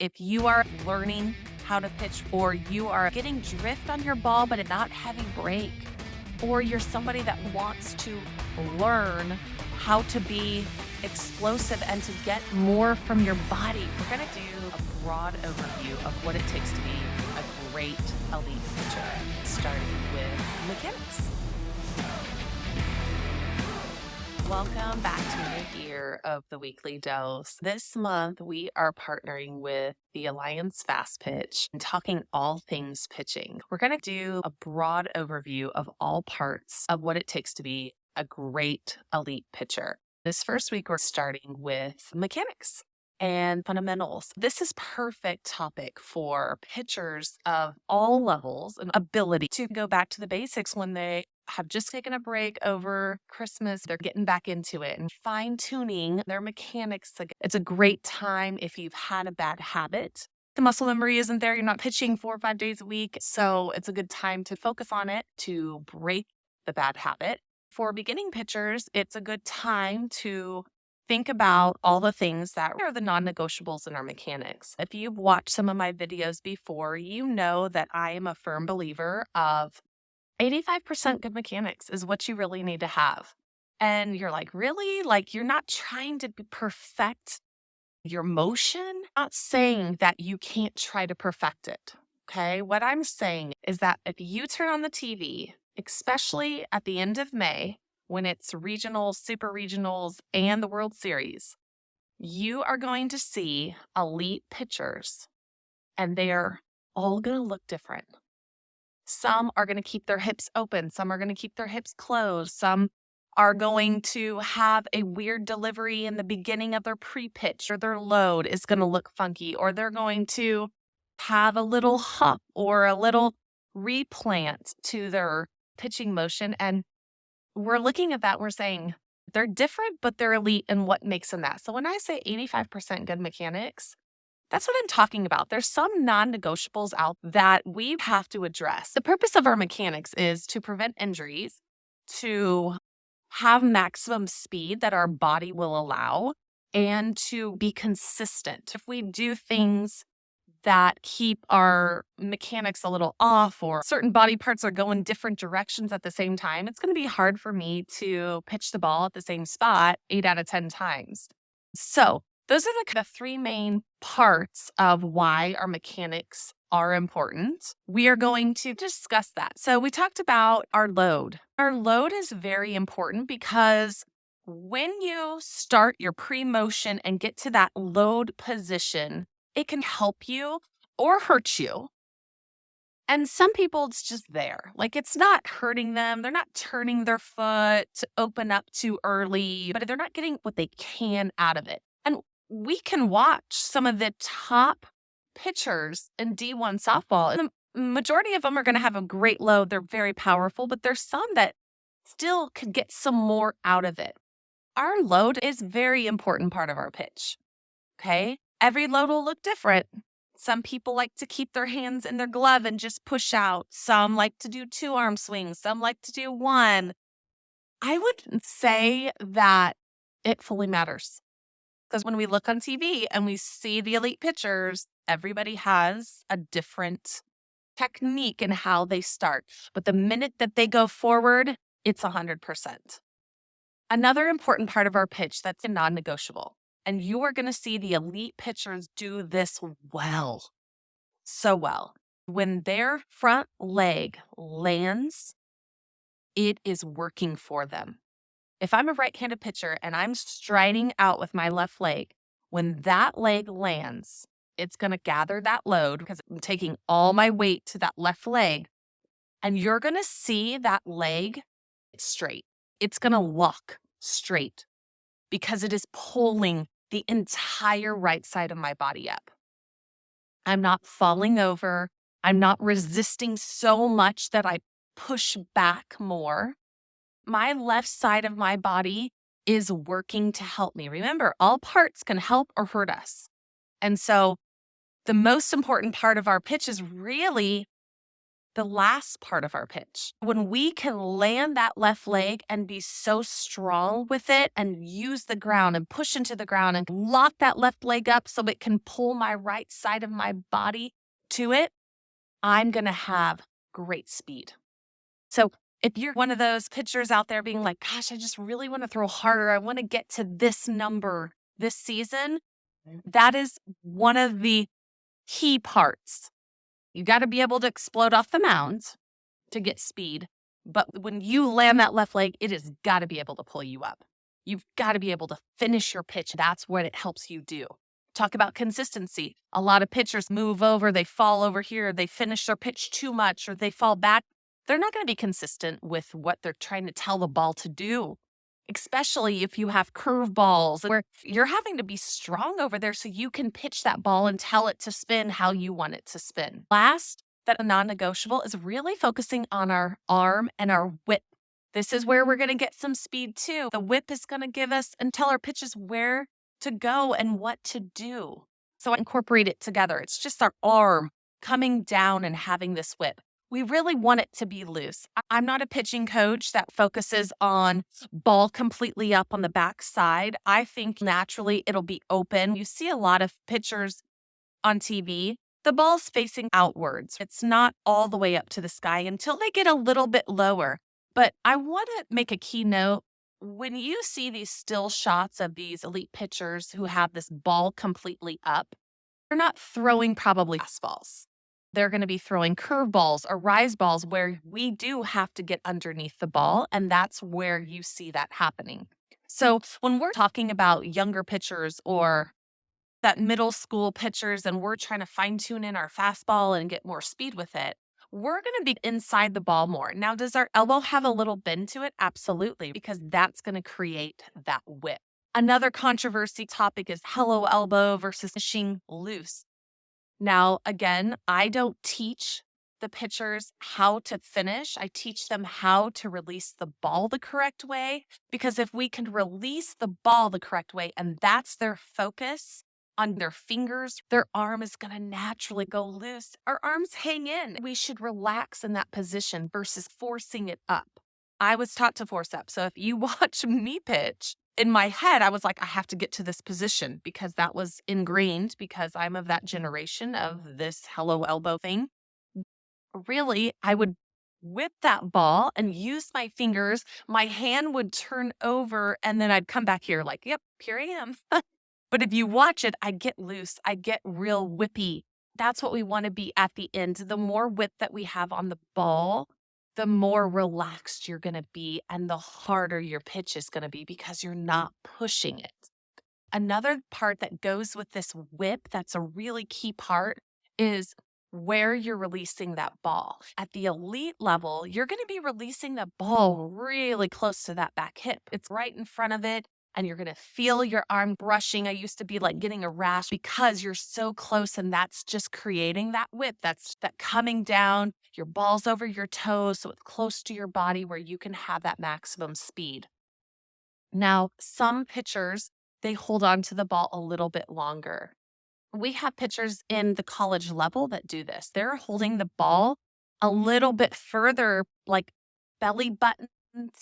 If you are learning how to pitch, or you are getting drift on your ball but not having break, or you're somebody that wants to learn how to be explosive and to get more from your body, we're going to do a broad overview of what it takes to be a great elite pitcher, starting with mechanics. Welcome back to a new year of the Weekly Dose. This month, we are partnering with the Alliance Fast Pitch and talking all things pitching. We're going to do a broad overview of all parts of what it takes to be a great elite pitcher. This first week, we're starting with mechanics and fundamentals. This is perfect topic for pitchers of all levels and ability to go back to the basics when they have just taken a break over Christmas. They're getting back into it and fine-tuning their mechanics. It's a great time if you've had a bad habit. The muscle memory isn't there. You're not pitching 4 or 5 days a week. So it's a good time to focus on it to break the bad habit. For beginning pitchers, it's a good time to think about all the things that are the non-negotiables in our mechanics. If you've watched some of my videos before, you know that I am a firm believer of 85% good mechanics is what you really need to have. And you're like, really? Like, you're not trying to perfect your motion? I'm not saying that you can't try to perfect it. Okay. What I'm saying is that if you turn on the TV, especially at the end of May, when it's regionals, super regionals, and the World Series, you are going to see elite pitchers, and they're all going to look different. Some are going to keep their hips open. Some are going to keep their hips closed. Some are going to have a weird delivery in the beginning of their pre-pitch, or their load is going to look funky, or they're going to have a little hop or a little replant to their pitching motion. And we're looking at that. We're saying they're different, but they're elite in what makes them that. So when I say 85% good mechanics, that's what I'm talking about. There's some non-negotiables out that we have to address. The purpose of our mechanics is to prevent injuries, to have maximum speed that our body will allow, and to be consistent. If we do things that keep our mechanics a little off, or certain body parts are going different directions at the same time, it's going to be hard for me to pitch the ball at the same spot 8 out of 10 times. So those are the 3 main parts of why our mechanics are important. We are going to discuss that. So we talked about our load. Our load is very important because when you start your pre-motion and get to that load position, it can help you or hurt you. And some people, it's just there. Like, it's not hurting them. They're not turning their foot to open up too early, but they're not getting what they can out of it. And we can watch some of the top pitchers in D1 softball, and the majority of them are going to have a great load. They're very powerful, but there's some that still could get some more out of it. Our load is a very important part of our pitch. Okay? Every load will look different. Some people like to keep their hands in their glove and just push out. Some like to do 2 arm swings. Some like to do 1. I would say that it fully matters. Because when we look on TV and we see the elite pitchers, everybody has a different technique in how they start. But the minute that they go forward, it's 100%. Another important part of our pitch that's a non-negotiable, and you are going to see the elite pitchers do this well, so well. When their front leg lands, it is working for them. If I'm a right-handed pitcher and I'm striding out with my left leg, when that leg lands, it's going to gather that load because I'm taking all my weight to that left leg, and you're going to see that leg straight. It's going to walk straight because it is pulling the entire right side of my body up. I'm not falling over. I'm not resisting so much that I push back more. My left side of my body is working to help me. Remember, all parts can help or hurt us. And so the most important part of our pitch is really the last part of our pitch. When we can land that left leg and be so strong with it and use the ground and push into the ground and lock that left leg up so it can pull my right side of my body to it, I'm going to have great speed. So if you're one of those pitchers out there being like, gosh, I just really want to throw harder, I want to get to this number this season, that is one of the key parts. You got to be able to explode off the mound to get speed. But when you land that left leg, it has got to be able to pull you up. You've got to be able to finish your pitch. That's what it helps you do. Talk about consistency. A lot of pitchers move over, they fall over here, they finish their pitch too much, or they fall back. They're not going to be consistent with what they're trying to tell the ball to do, especially if you have curveballs where you're having to be strong over there so you can pitch that ball and tell it to spin how you want it to spin. Last, that a non-negotiable is really focusing on our arm and our whip. This is where we're going to get some speed too. The whip is going to give us and tell our pitches where to go and what to do. So I incorporate it together. It's just our arm coming down and having this whip. We really want it to be loose. I'm not a pitching coach that focuses on ball completely up on the back side. I think naturally it'll be open. You see a lot of pitchers on TV, the ball's facing outwards. It's not all the way up to the sky until they get a little bit lower. But I want to make a key note. When you see these still shots of these elite pitchers who have this ball completely up, they're not throwing probably fastballs. They're going to be throwing curveballs or rise balls where we do have to get underneath the ball, and that's where you see that happening. So when we're talking about younger pitchers or that middle school pitchers and we're trying to fine tune in our fastball and get more speed with it, we're going to be inside the ball more. Now, does our elbow have a little bend to it? Absolutely, because that's going to create that whip. Another controversy topic is hello elbow versus fishing loose. Now, again, I don't teach the pitchers how to finish. I teach them how to release the ball the correct way, because if we can release the ball the correct way and that's their focus on their fingers, their arm is going to naturally go loose. Our arms hang in. We should relax in that position versus forcing it up. I was taught to force up. So if you watch me pitch, in my head, I was like, I have to get to this position because that was ingrained because I'm of that generation of this hello elbow thing. Really, I would whip that ball and use my fingers. My hand would turn over and then I'd come back here like, yep, here I am. But if you watch it, I get loose. I get real whippy. That's what we want to be at the end. The more whip that we have on the ball, the more relaxed you're going to be and the harder your pitch is going to be because you're not pushing it. Another part that goes with this whip that's a really key part is where you're releasing that ball. At the elite level, you're going to be releasing the ball really close to that back hip. It's right in front of it. And you're going to feel your arm brushing. I used to be like getting a rash because you're so close and that's just creating that whip. That's that coming down, your ball's over your toes, so it's close to your body where you can have that maximum speed. Now, some pitchers, they hold on to the ball a little bit longer. We have pitchers in the college level that do this. They're holding the ball a little bit further, like belly button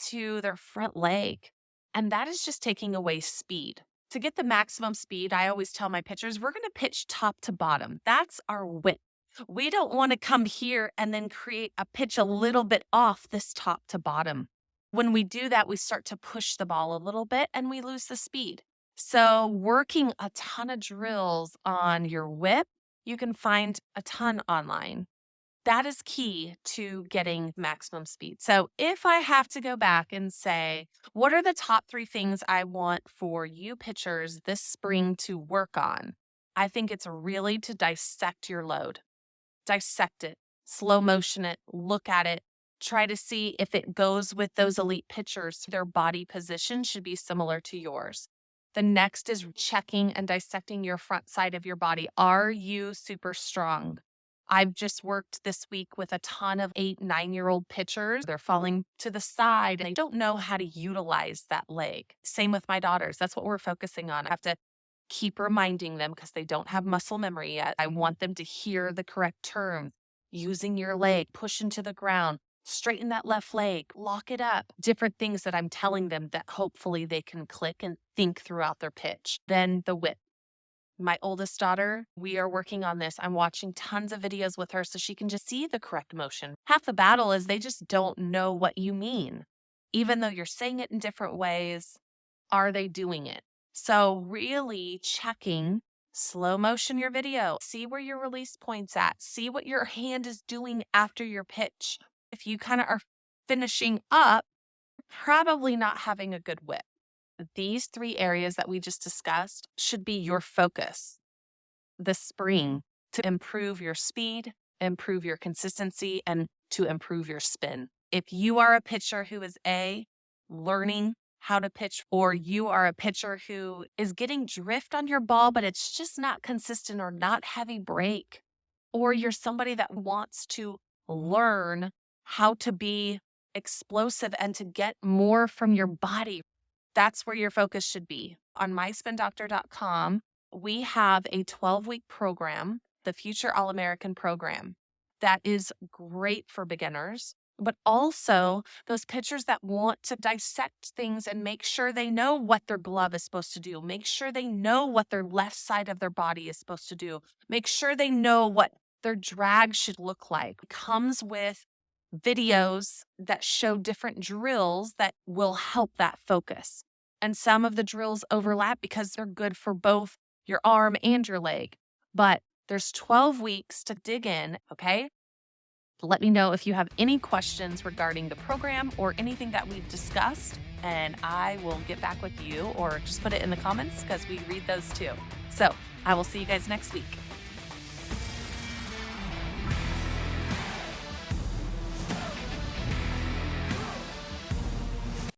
to their front leg. And that is just taking away speed. To get the maximum speed, I always tell my pitchers, we're going to pitch top to bottom. That's our whip. We don't want to come here and then create a pitch a little bit off this top to bottom. When we do that, we start to push the ball a little bit and we lose the speed. So working a ton of drills on your whip, you can find a ton online. That is key to getting maximum speed. So if I have to go back and say, what are the top 3 things I want for you pitchers this spring to work on? I think it's really to dissect your load. Dissect it, slow motion it, look at it, try to see if it goes with those elite pitchers. Their body position should be similar to yours. The next is checking and dissecting your front side of your body. Are you super strong? I've just worked this week with a ton of 8, 9-year-old pitchers. They're falling to the side and they don't know how to utilize that leg. Same with my daughters. That's what we're focusing on. I have to keep reminding them because they don't have muscle memory yet. I want them to hear the correct terms. using your leg, push into the ground, straighten that left leg, lock it up. Different things that I'm telling them that hopefully they can click and think throughout their pitch. Then the whip. My oldest daughter, we are working on this. I'm watching tons of videos with her so she can just see the correct motion. Half the battle is they just don't know what you mean. Even though you're saying it in different ways, are they doing it? So really checking, slow motion your video, see where your release point's at, see what your hand is doing after your pitch. If you kind of are finishing up, probably not having a good whip. These 3 areas that we just discussed should be your focus. The spring to improve your speed, improve your consistency, and to improve your spin. If you are a pitcher who is learning how to pitch, or you are a pitcher who is getting drift on your ball, but it's just not consistent or not heavy break, or you're somebody that wants to learn how to be explosive and to get more from your body, that's where your focus should be. On myspindoctor.com, we have a 12-week program, the Future All-American program, that is great for beginners, but also those pitchers that want to dissect things and make sure they know what their glove is supposed to do, make sure they know what their left side of their body is supposed to do, make sure they know what their drag should look like. It comes with videos that show different drills that will help that focus. And some of the drills overlap because they're good for both your arm and your leg. But there's 12 weeks to dig in, okay? Let me know if you have any questions regarding the program or anything that we've discussed, and I will get back with you, or just put it in the comments because we read those too. So I will see you guys next week.